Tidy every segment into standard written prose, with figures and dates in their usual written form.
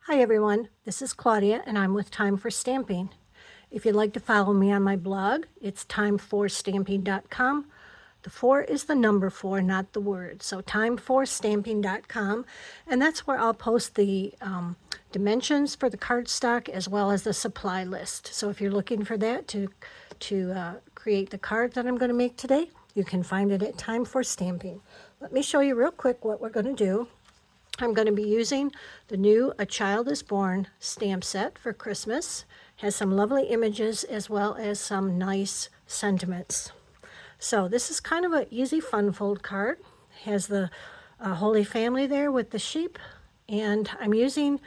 Hi everyone, this is Claudia and I'm with Time for Stamping. If you'd like to follow me on my blog, it's timeforstamping.com. The 4 is the number 4, not the word. So timeforstamping.com, and that's where I'll post the dimensions for the cardstock as well as the supply list. So if you're looking for that to create the card that I'm going to make today, you can find it at Time for Stamping. Let me show you real quick what we're going to do. I'm going to be using the new A Child is Born stamp set for Christmas. Has some lovely images as well as some nice sentiments. So this is kind of an easy fun fold card. Has the Holy Family there with the sheep. And I'm using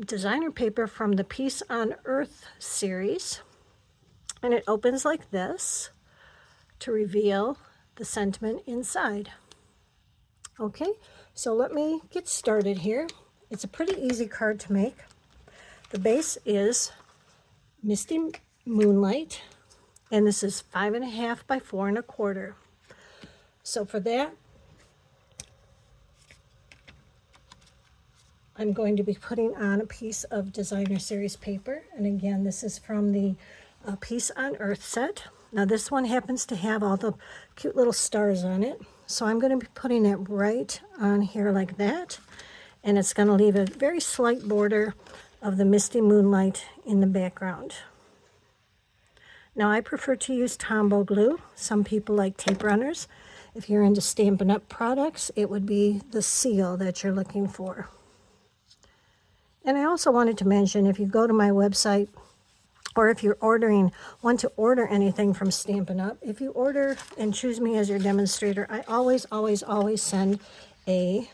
designer paper from the Peace on Earth series. And it opens like this to reveal the sentiment inside. Okay, so let me get started here. It's a pretty easy card to make. The base is Misty Moonlight, and this is 5.5 by 4.25. So for that, I'm going to be putting on a piece of designer series paper. And again, this is from the Peace on Earth set. Now this one happens to have all the cute little stars on it. So I'm going to be putting it right on here like that. And it's going to leave a very slight border of the Misty Moonlight in the background. Now I prefer to use Tombow glue. Some people like tape runners. If you're into Stampin' Up! Products, it would be the seal that you're looking for. And I also wanted to mention, if you go to my website, or if you're want to order anything from Stampin' Up!, if you order and choose me as your demonstrator, I always send a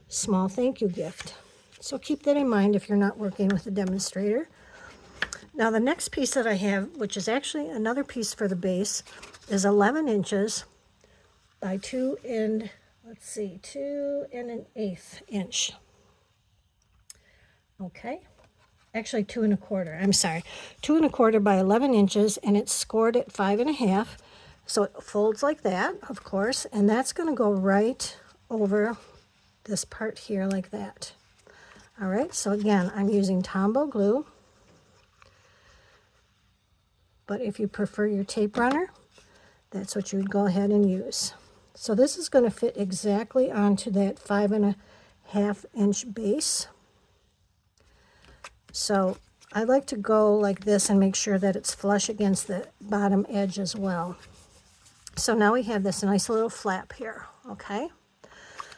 small thank you gift. So keep that in mind if you're not working with a demonstrator. Now the next piece that I have, which is actually another piece for the base, is 11 inches by 2 and 1/8 inch. Okay. Actually 2.25, I'm sorry, 2.25 by 11 inches, and it's scored at 5.5. So it folds like that, of course, and that's going to go right over this part here like that. All right, so again, I'm using Tombow glue, but if you prefer your tape runner, that's what you would go ahead and use. So this is going to fit exactly onto that 5.5 inch base. So I like to go like this and make sure that it's flush against the bottom edge as well. So now we have this nice little flap here, okay?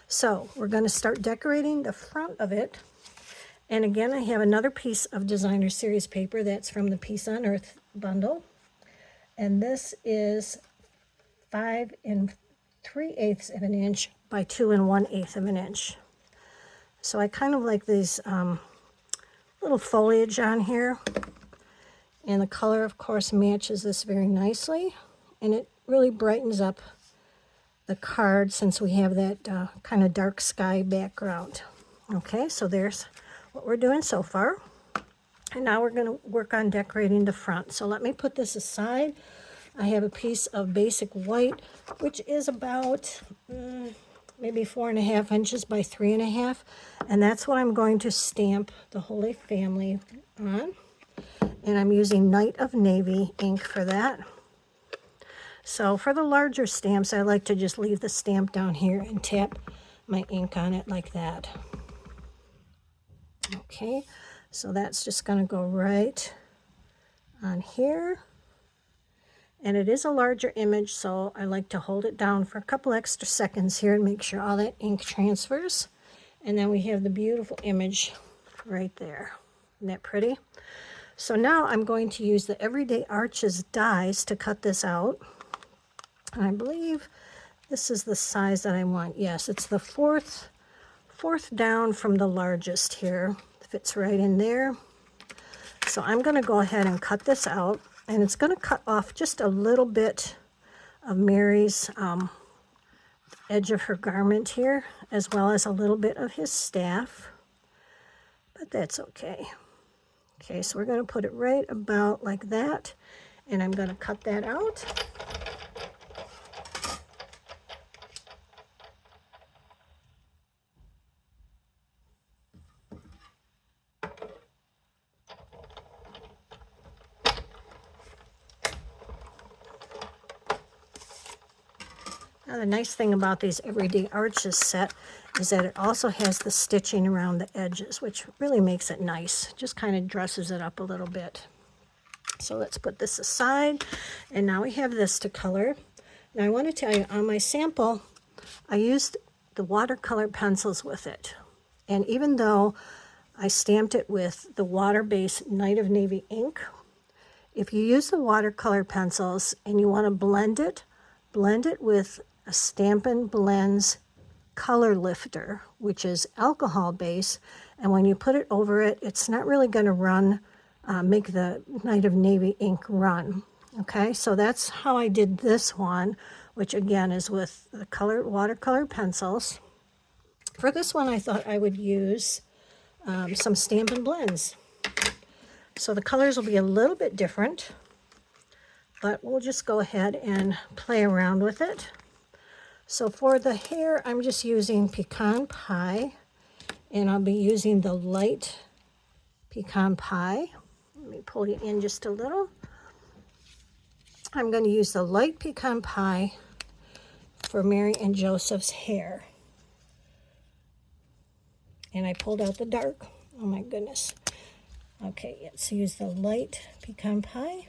So we're going to start decorating the front of it. And again, I have another piece of designer series paper that's from the Peace on Earth bundle. And this is 5 3/8 of an inch by 2 1/8 of an inch. So I kind of like these little foliage on here, and the color of course matches this very nicely, and it really brightens up the card since we have that kind of dark sky background. Okay, so there's what we're doing so far, and now we're going to work on decorating the front. So let me put this aside. I have a piece of basic white, which is about maybe 4.5 inches by 3.5, and that's what I'm going to stamp the Holy Family on. And I'm using Night of Navy ink for that. So for the larger stamps, I like to just leave the stamp down here and tap my ink on it like that. Okay, so that's just going to go right on here. And it is a larger image, so I like to hold it down for a couple extra seconds here and make sure all that ink transfers. And then we have the beautiful image right there. Isn't that pretty? So now I'm going to use the Everyday Arches dies to cut this out. And I believe this is the size that I want. Yes, it's the fourth down from the largest here. Fits right in there. So I'm going to go ahead and cut this out. And it's going to cut off just a little bit of Mary's edge of her garment here, as well as a little bit of his staff. But that's okay. Okay, so we're going to put it right about like that. And I'm going to cut that out. Now the nice thing about these Everyday Arches set is that it also has the stitching around the edges, which really makes it nice. Just kind of dresses it up a little bit. So let's put this aside, and now we have this to color. Now I want to tell you, on my sample, I used the watercolor pencils with it. And even though I stamped it with the water-based Night of Navy ink, if you use the watercolor pencils and you want to blend it with a Stampin' Blends color lifter, which is alcohol base, and when you put it over it, it's not really going to run, make the Night of Navy ink run. Okay, so that's how I did this one, which again is with the watercolor pencils. For this one, I thought I would use some Stampin' Blends. So the colors will be a little bit different, but we'll just go ahead and play around with it. So for the hair, I'm just using Pecan Pie, and I'll be using the light Pecan Pie. Let me pull you in just a little. I'm going to use the light Pecan Pie for Mary and Joseph's hair. And I pulled out the dark. Oh my goodness. Okay, let's use the light Pecan Pie.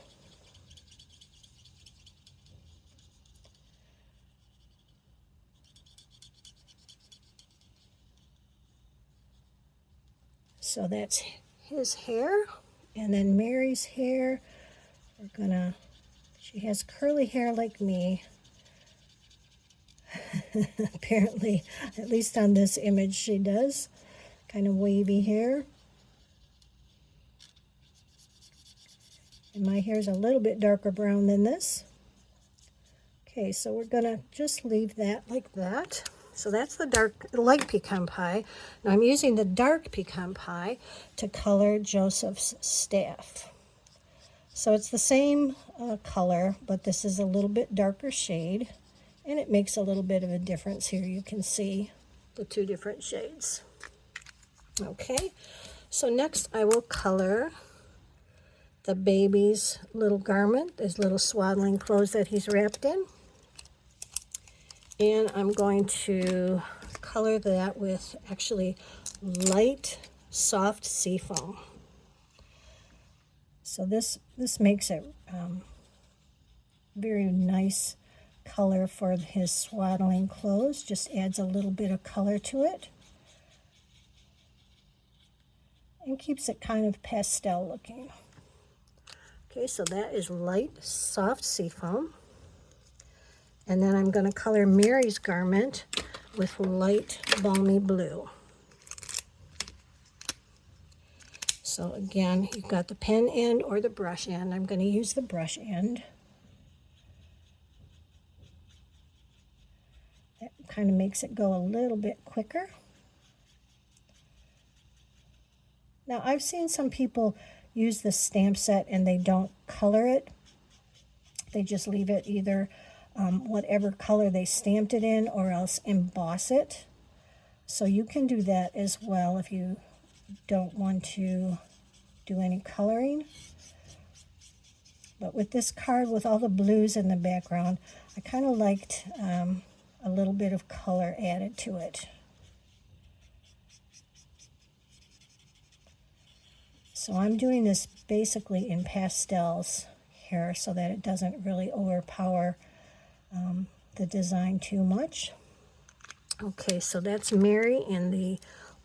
So that's his hair. And then Mary's hair, she has curly hair like me. Apparently, at least on this image she does. Kind of wavy hair. And my hair's a little bit darker brown than this. Okay, so we're gonna just leave that like that. So that's the light Pecan Pie. Now I'm using the dark Pecan Pie to color Joseph's staff. So it's the same color, but this is a little bit darker shade, and it makes a little bit of a difference here. You can see the two different shades. Okay, so next I will color the baby's little garment, his little swaddling clothes that he's wrapped in. And I'm going to color that with actually light, soft seafoam. So this makes it very nice color for his swaddling clothes. Just adds a little bit of color to it. And keeps it kind of pastel looking. Okay, so that is light, soft seafoam. And then I'm going to color Mary's garment with light, balmy blue. So again, you've got the pen end or the brush end. I'm going to use the brush end. That kind of makes it go a little bit quicker. Now, I've seen some people use the stamp set and they don't color it. They just leave it either whatever color they stamped it in, or else emboss it. So you can do that as well if you don't want to do any coloring. But with this card, with all the blues in the background, I kind of liked a little bit of color added to it. So I'm doing this basically in pastels here so that it doesn't really overpower the design too much. Okay, so that's Mary in the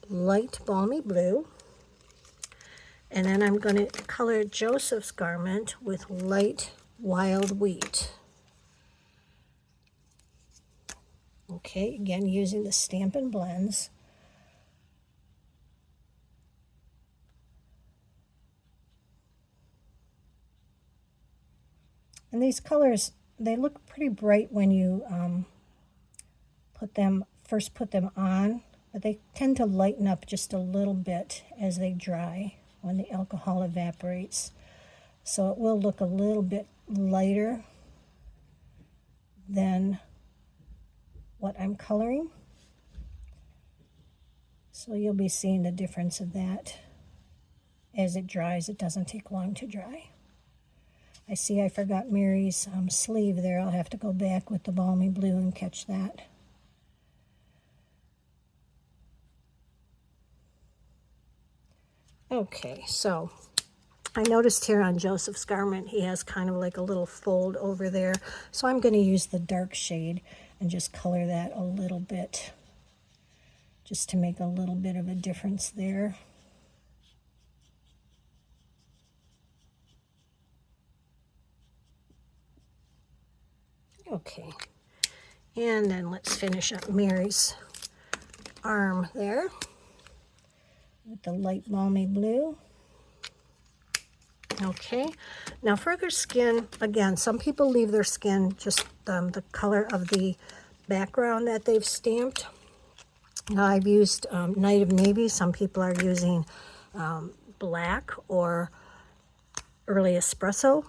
light balmy blue. And then I'm going to color Joseph's garment with light wild wheat. Okay, again using the Stampin' Blends. And these colors, they look pretty bright when you first put them on, but they tend to lighten up just a little bit as they dry when the alcohol evaporates. So it will look a little bit lighter than what I'm coloring. So you'll be seeing the difference of that as it dries. It doesn't take long to dry. I see I forgot Mary's sleeve there. I'll have to go back with the balmy blue and catch that. Okay, so I noticed here on Joseph's garment, he has kind of like a little fold over there. So I'm going to use the dark shade and just color that a little bit, just to make a little bit of a difference there. Okay, and then let's finish up Mary's arm there with the light balmy blue. Okay, now for their skin, again, some people leave their skin just the color of the background that they've stamped. Now I've used Night of Navy. Some people are using black or early espresso.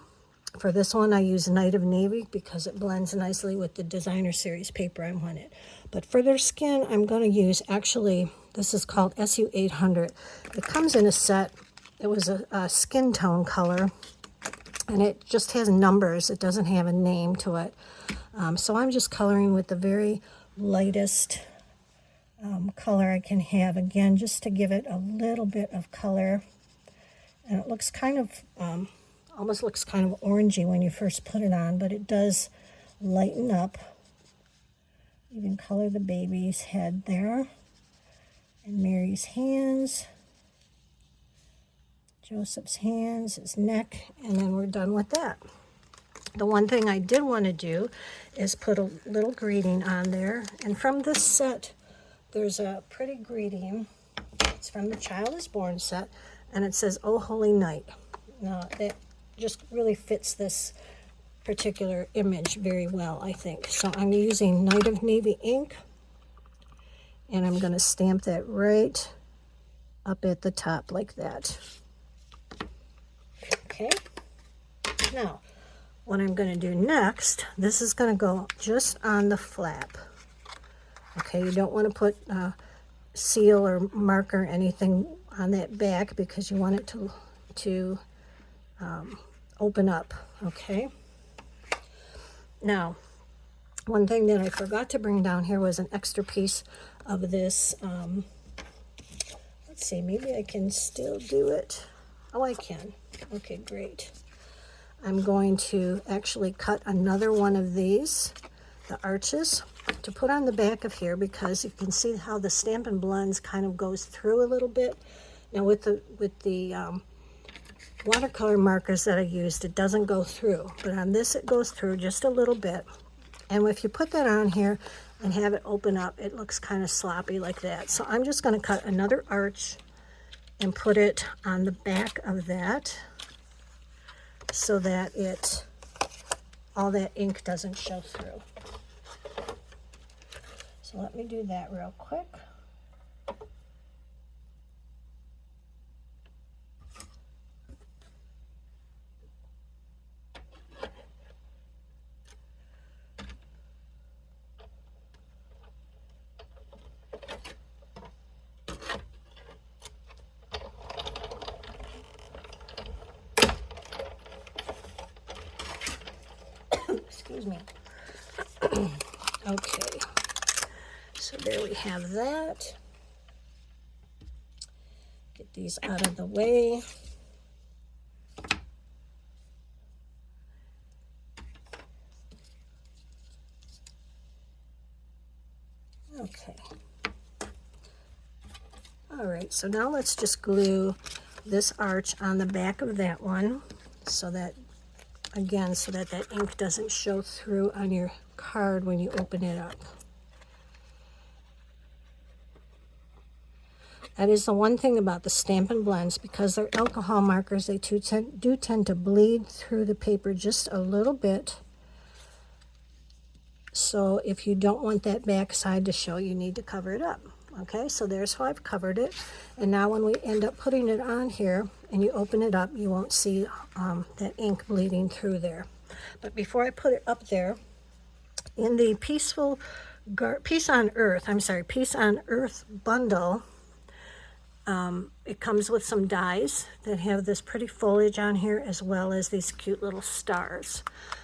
For this one, I use Night of Navy because it blends nicely with the designer series paper I wanted. But for their skin, I'm going to use, actually, this is called SU 800. It comes in a set. It was a skin tone color, and it just has numbers. It doesn't have a name to it. So I'm just coloring with the very lightest color I can have, again, just to give it a little bit of color. And it looks kind of, almost looks kind of orangey when you first put it on, but it does lighten up. Even color the baby's head there, and Mary's hands, Joseph's hands, his neck, and then we're done with that. The one thing I did want to do is put a little greeting on there, and from this set, there's a pretty greeting. It's from the Child is Born set, and it says, "Oh Holy Night." Now, that just really fits this particular image very well, I think. So I'm using Night of Navy ink, and I'm going to stamp that right up at the top like that. Okay. Now, what I'm going to do next, this is going to go just on the flap. Okay, you don't want to put seal or marker or anything on that back because you want it to open up. Okay. Now, one thing that I forgot to bring down here was an extra piece of this. Let's see, maybe I can still do it. Oh, I can. Okay, great. I'm going to actually cut another one of these, the arches, to put on the back of here, because you can see how the Stampin' Blends kind of goes through a little bit. Now with the watercolor markers that I used, it doesn't go through, but on this it goes through just a little bit. And if you put that on here and have it open up, it looks kind of sloppy like that. So I'm just going to cut another arch and put it on the back of that so that all that ink doesn't show through. So let me do that real quick. Excuse me. Okay, so there we have that. Get these out of the way. Okay. All right, so now let's just glue this arch on the back of that one so that, again, so that that ink doesn't show through on your card when you open it up. That is the one thing about the Stampin' Blends, because they're alcohol markers, they do tend to bleed through the paper just a little bit. So if you don't want that back side to show, you need to cover it up. Okay, so there's how I've covered it. And now when we end up putting it on here and you open it up, you won't see that ink bleeding through there. But before I put it up there, in the Peace on Earth bundle, It comes with some dies that have this pretty foliage on here, as well as these cute little stars.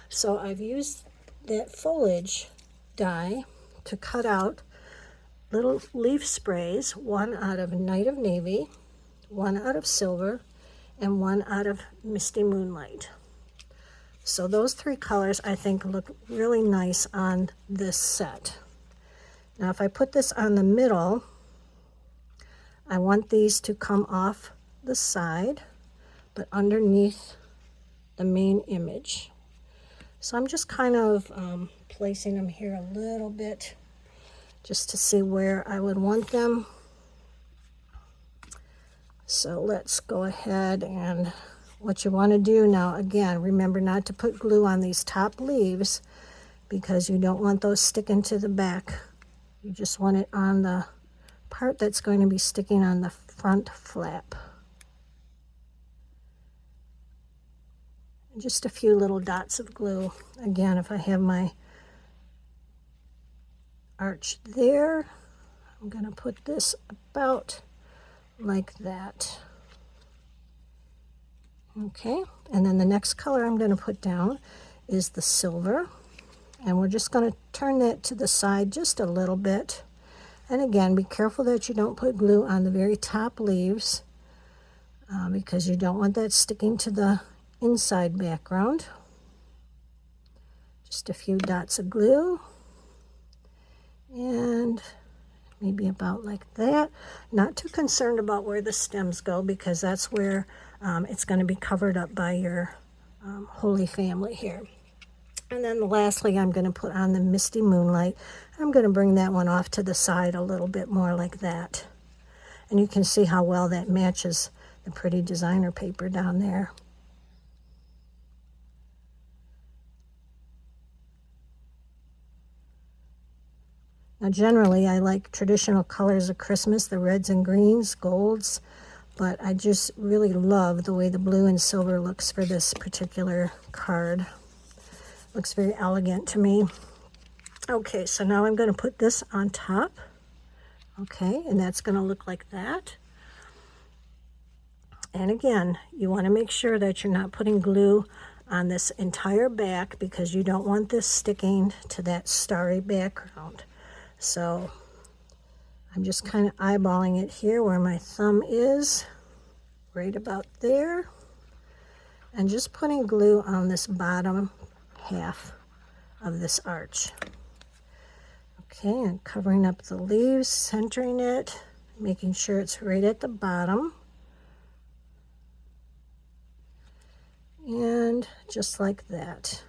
So I've used that foliage die to cut out little leaf sprays, one out of Night of Navy, one out of Silver, and one out of Misty Moonlight. So those three colors I think look really nice on this set. Now if I put this on the middle, I want these to come off the side, but underneath the main image. So I'm just kind of placing them here a little bit just to see where I would want them. So let's go ahead, and what you want to do now, again, remember not to put glue on these top leaves because you don't want those sticking to the back. You just want it on the part that's going to be sticking on the front flap. And just a few little dots of glue. Again, if I have my arch there, I'm going to put this about like that. Okay, and then the next color I'm going to put down is the Silver, and we're just going to turn that to the side just a little bit. And again, be careful that you don't put glue on the very top leaves because you don't want that sticking to the inside background. Just a few dots of glue, and maybe about like that. Not too concerned about where the stems go because that's where it's going to be covered up by your Holy Family here. And then lastly, I'm going to put on the Misty Moonlight. I'm going to bring that one off to the side a little bit more like that. And you can see how well that matches the pretty designer paper down there. Now generally I like traditional colors of Christmas, the reds and greens, golds, but I just really love the way the blue and silver looks for this particular card. Looks very elegant to me. Okay, so now I'm going to put this on top. Okay, and that's going to look like that. And again, you want to make sure that you're not putting glue on this entire back because you don't want this sticking to that starry background. So I'm just kind of eyeballing it here where my thumb is, right about there, and just putting glue on this bottom half of this arch. Okay, and covering up the leaves, centering it, making sure it's right at the bottom. And just like that.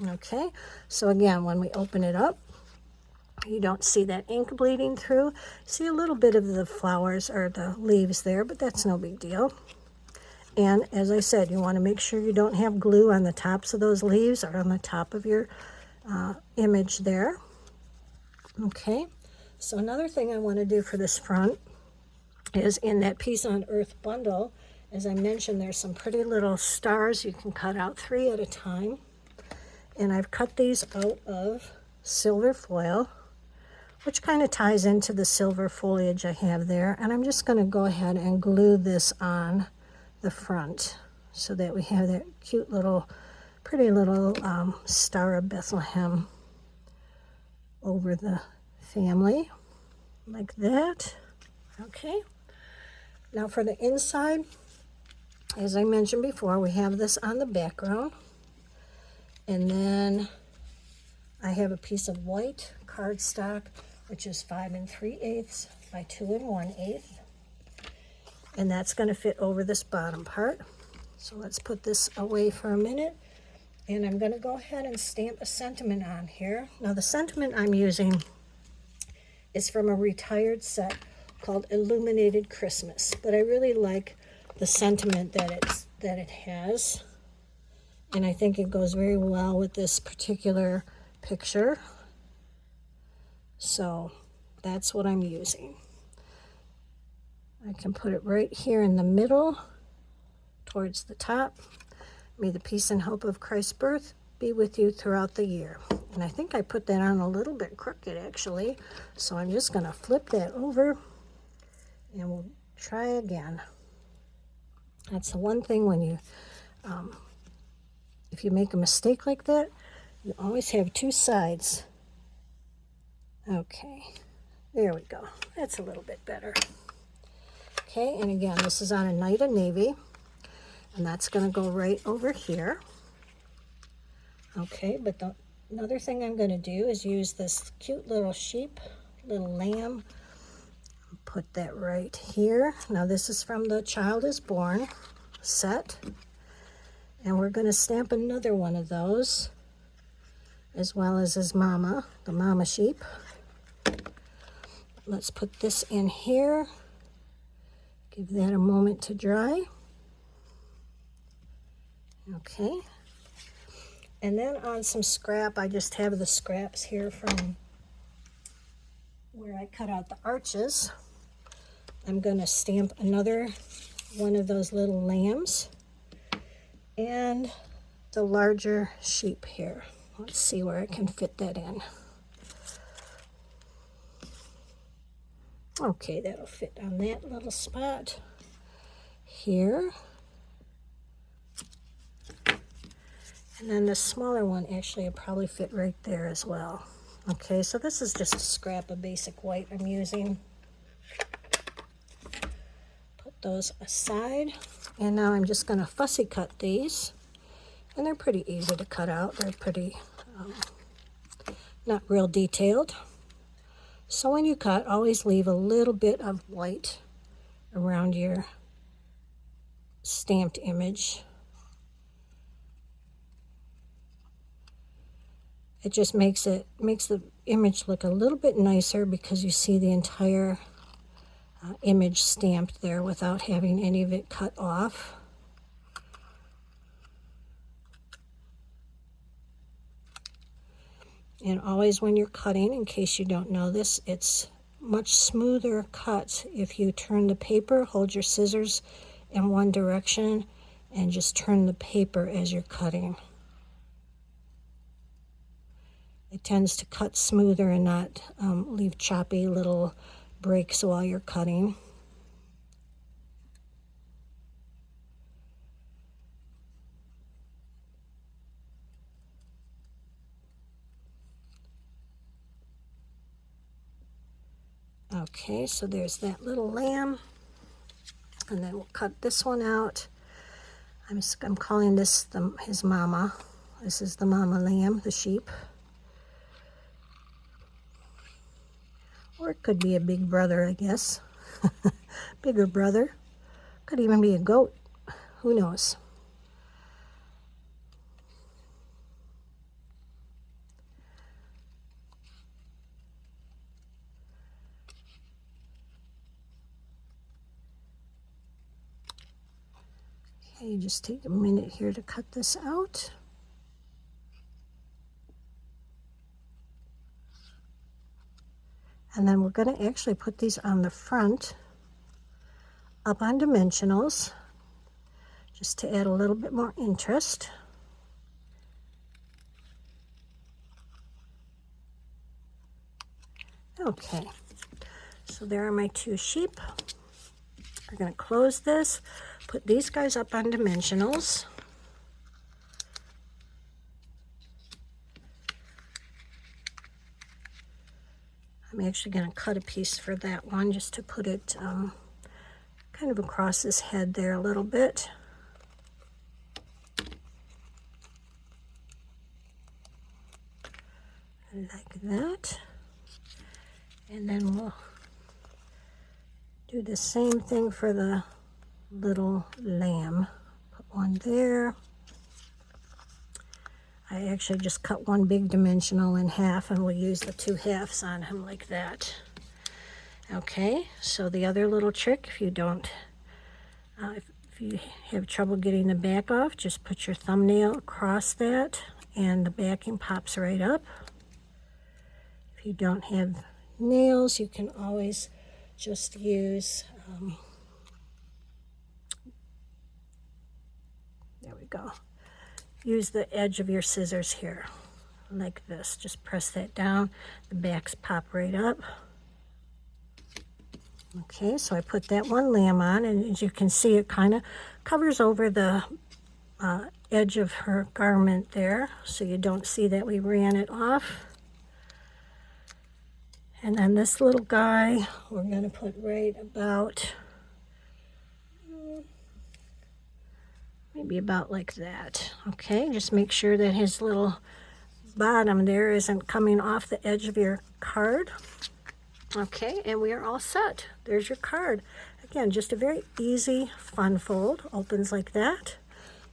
Okay, so again, when we open it up, you don't see that ink bleeding through. See a little bit of the flowers or the leaves there, but that's no big deal. And as I said, you want to make sure you don't have glue on the tops of those leaves or on the top of your image there. Okay, so another thing I want to do for this front is in that Peace on Earth bundle, as I mentioned, there's some pretty little stars. You can cut out 3 at a time. And I've cut these out of silver foil, which kind of ties into the silver foliage I have there. And I'm just going to go ahead and glue this on the front so that we have that cute little, pretty little Star of Bethlehem over the family, like that. Okay. Now for the inside, as I mentioned before, we have this on the background. And then I have a piece of white cardstock, which is 5 3/8 by 2 1/8. And that's going to fit over this bottom part. So let's put this away for a minute. And I'm going to go ahead and stamp a sentiment on here. Now the sentiment I'm using is from a retired set called Illuminated Christmas. But I really like the sentiment that it has. And I think it goes very well with this particular picture. So that's what I'm using. I can put it right here in the middle, towards the top. May the peace and hope of Christ's birth be with you throughout the year. And I think I put that on a little bit crooked actually, so I'm just going to flip that over and we'll try again. That's the one thing when you, if you make a mistake like that, you always have two sides. Okay, there we go. That's a little bit better. Okay, and again, this is on a Night of Navy, and that's going to go right over here. Okay, but another thing I'm going to do is use this cute little sheep, little lamb. Put that right here. Now this is from the Child is Born set, and we're going to stamp another one of those, as well as his mama, the mama sheep. Let's put this in here. Give that a moment to dry. Okay. And then on some scrap, I just have the scraps here from where I cut out the arches. I'm going to stamp another one of those little lambs and the larger sheep here. Let's see where I can fit that in. Okay, that'll fit on that little spot here. And then the smaller one actually will probably fit right there as well. Okay, so this is just a scrap of basic white I'm using. Put those aside. And now I'm just going to fussy cut these. And they're pretty easy to cut out. They're pretty, not real detailed. So when you cut, always leave a little bit of white around your stamped image. It just makes the image look a little bit nicer because you see the entire image stamped there without having any of it cut off. And always when you're cutting, in case you don't know this, it's much smoother cut if you turn the paper, hold your scissors in one direction, and just turn the paper as you're cutting. It tends to cut smoother and not leave choppy little breaks while you're cutting. Okay, so there's that little lamb, and then we'll cut this one out. I'm calling this his mama. This is the mama lamb, the sheep. Or it could be a big brother, I guess. Bigger brother. Could even be a goat. Who knows? Okay, just take a minute here to cut this out. And then we're going to actually put these on the front, up on dimensionals, just to add a little bit more interest. Okay, so there are my two sheep. We're going to close this, put these guys up on dimensionals. I'm actually going to cut a piece for that one just to put it kind of across his head there a little bit. Like that. And then we'll do the same thing for the little lamb. Put one there. I actually just cut one big dimensional in half, and we'll use the two halves on him like that. Okay, so the other little trick, if you don't, if you have trouble getting the back off, just put your thumbnail across that, and the backing pops right up. If you don't have nails, you can always just use, there we go. use the edge of your scissors here, like this. Just press that down. The backs pop right up. Okay, so I put that one lamb on, and as you can see, it kind of covers over the edge of her garment there, so you don't see that we ran it off. And then this little guy, we're going to put right about, maybe about like that. Okay, just make sure that his little bottom there isn't coming off the edge of your card. Okay, and we are all set. There's your card. Again, just a very easy, fun fold. Opens like that.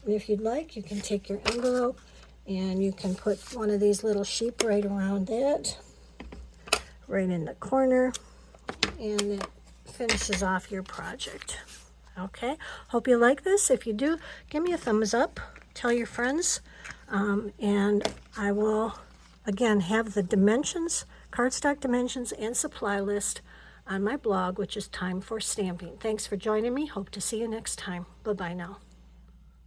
And if you'd like, you can take your envelope and you can put one of these little sheep right around that, right in the corner, and it finishes off your project. Okay, hope you like this. If you do, give me a thumbs up. Tell your friends. And I will, again, have the dimensions, cardstock dimensions, and supply list on my blog, which is Time for Stamping. Thanks for joining me. Hope to see you next time. Bye-bye now.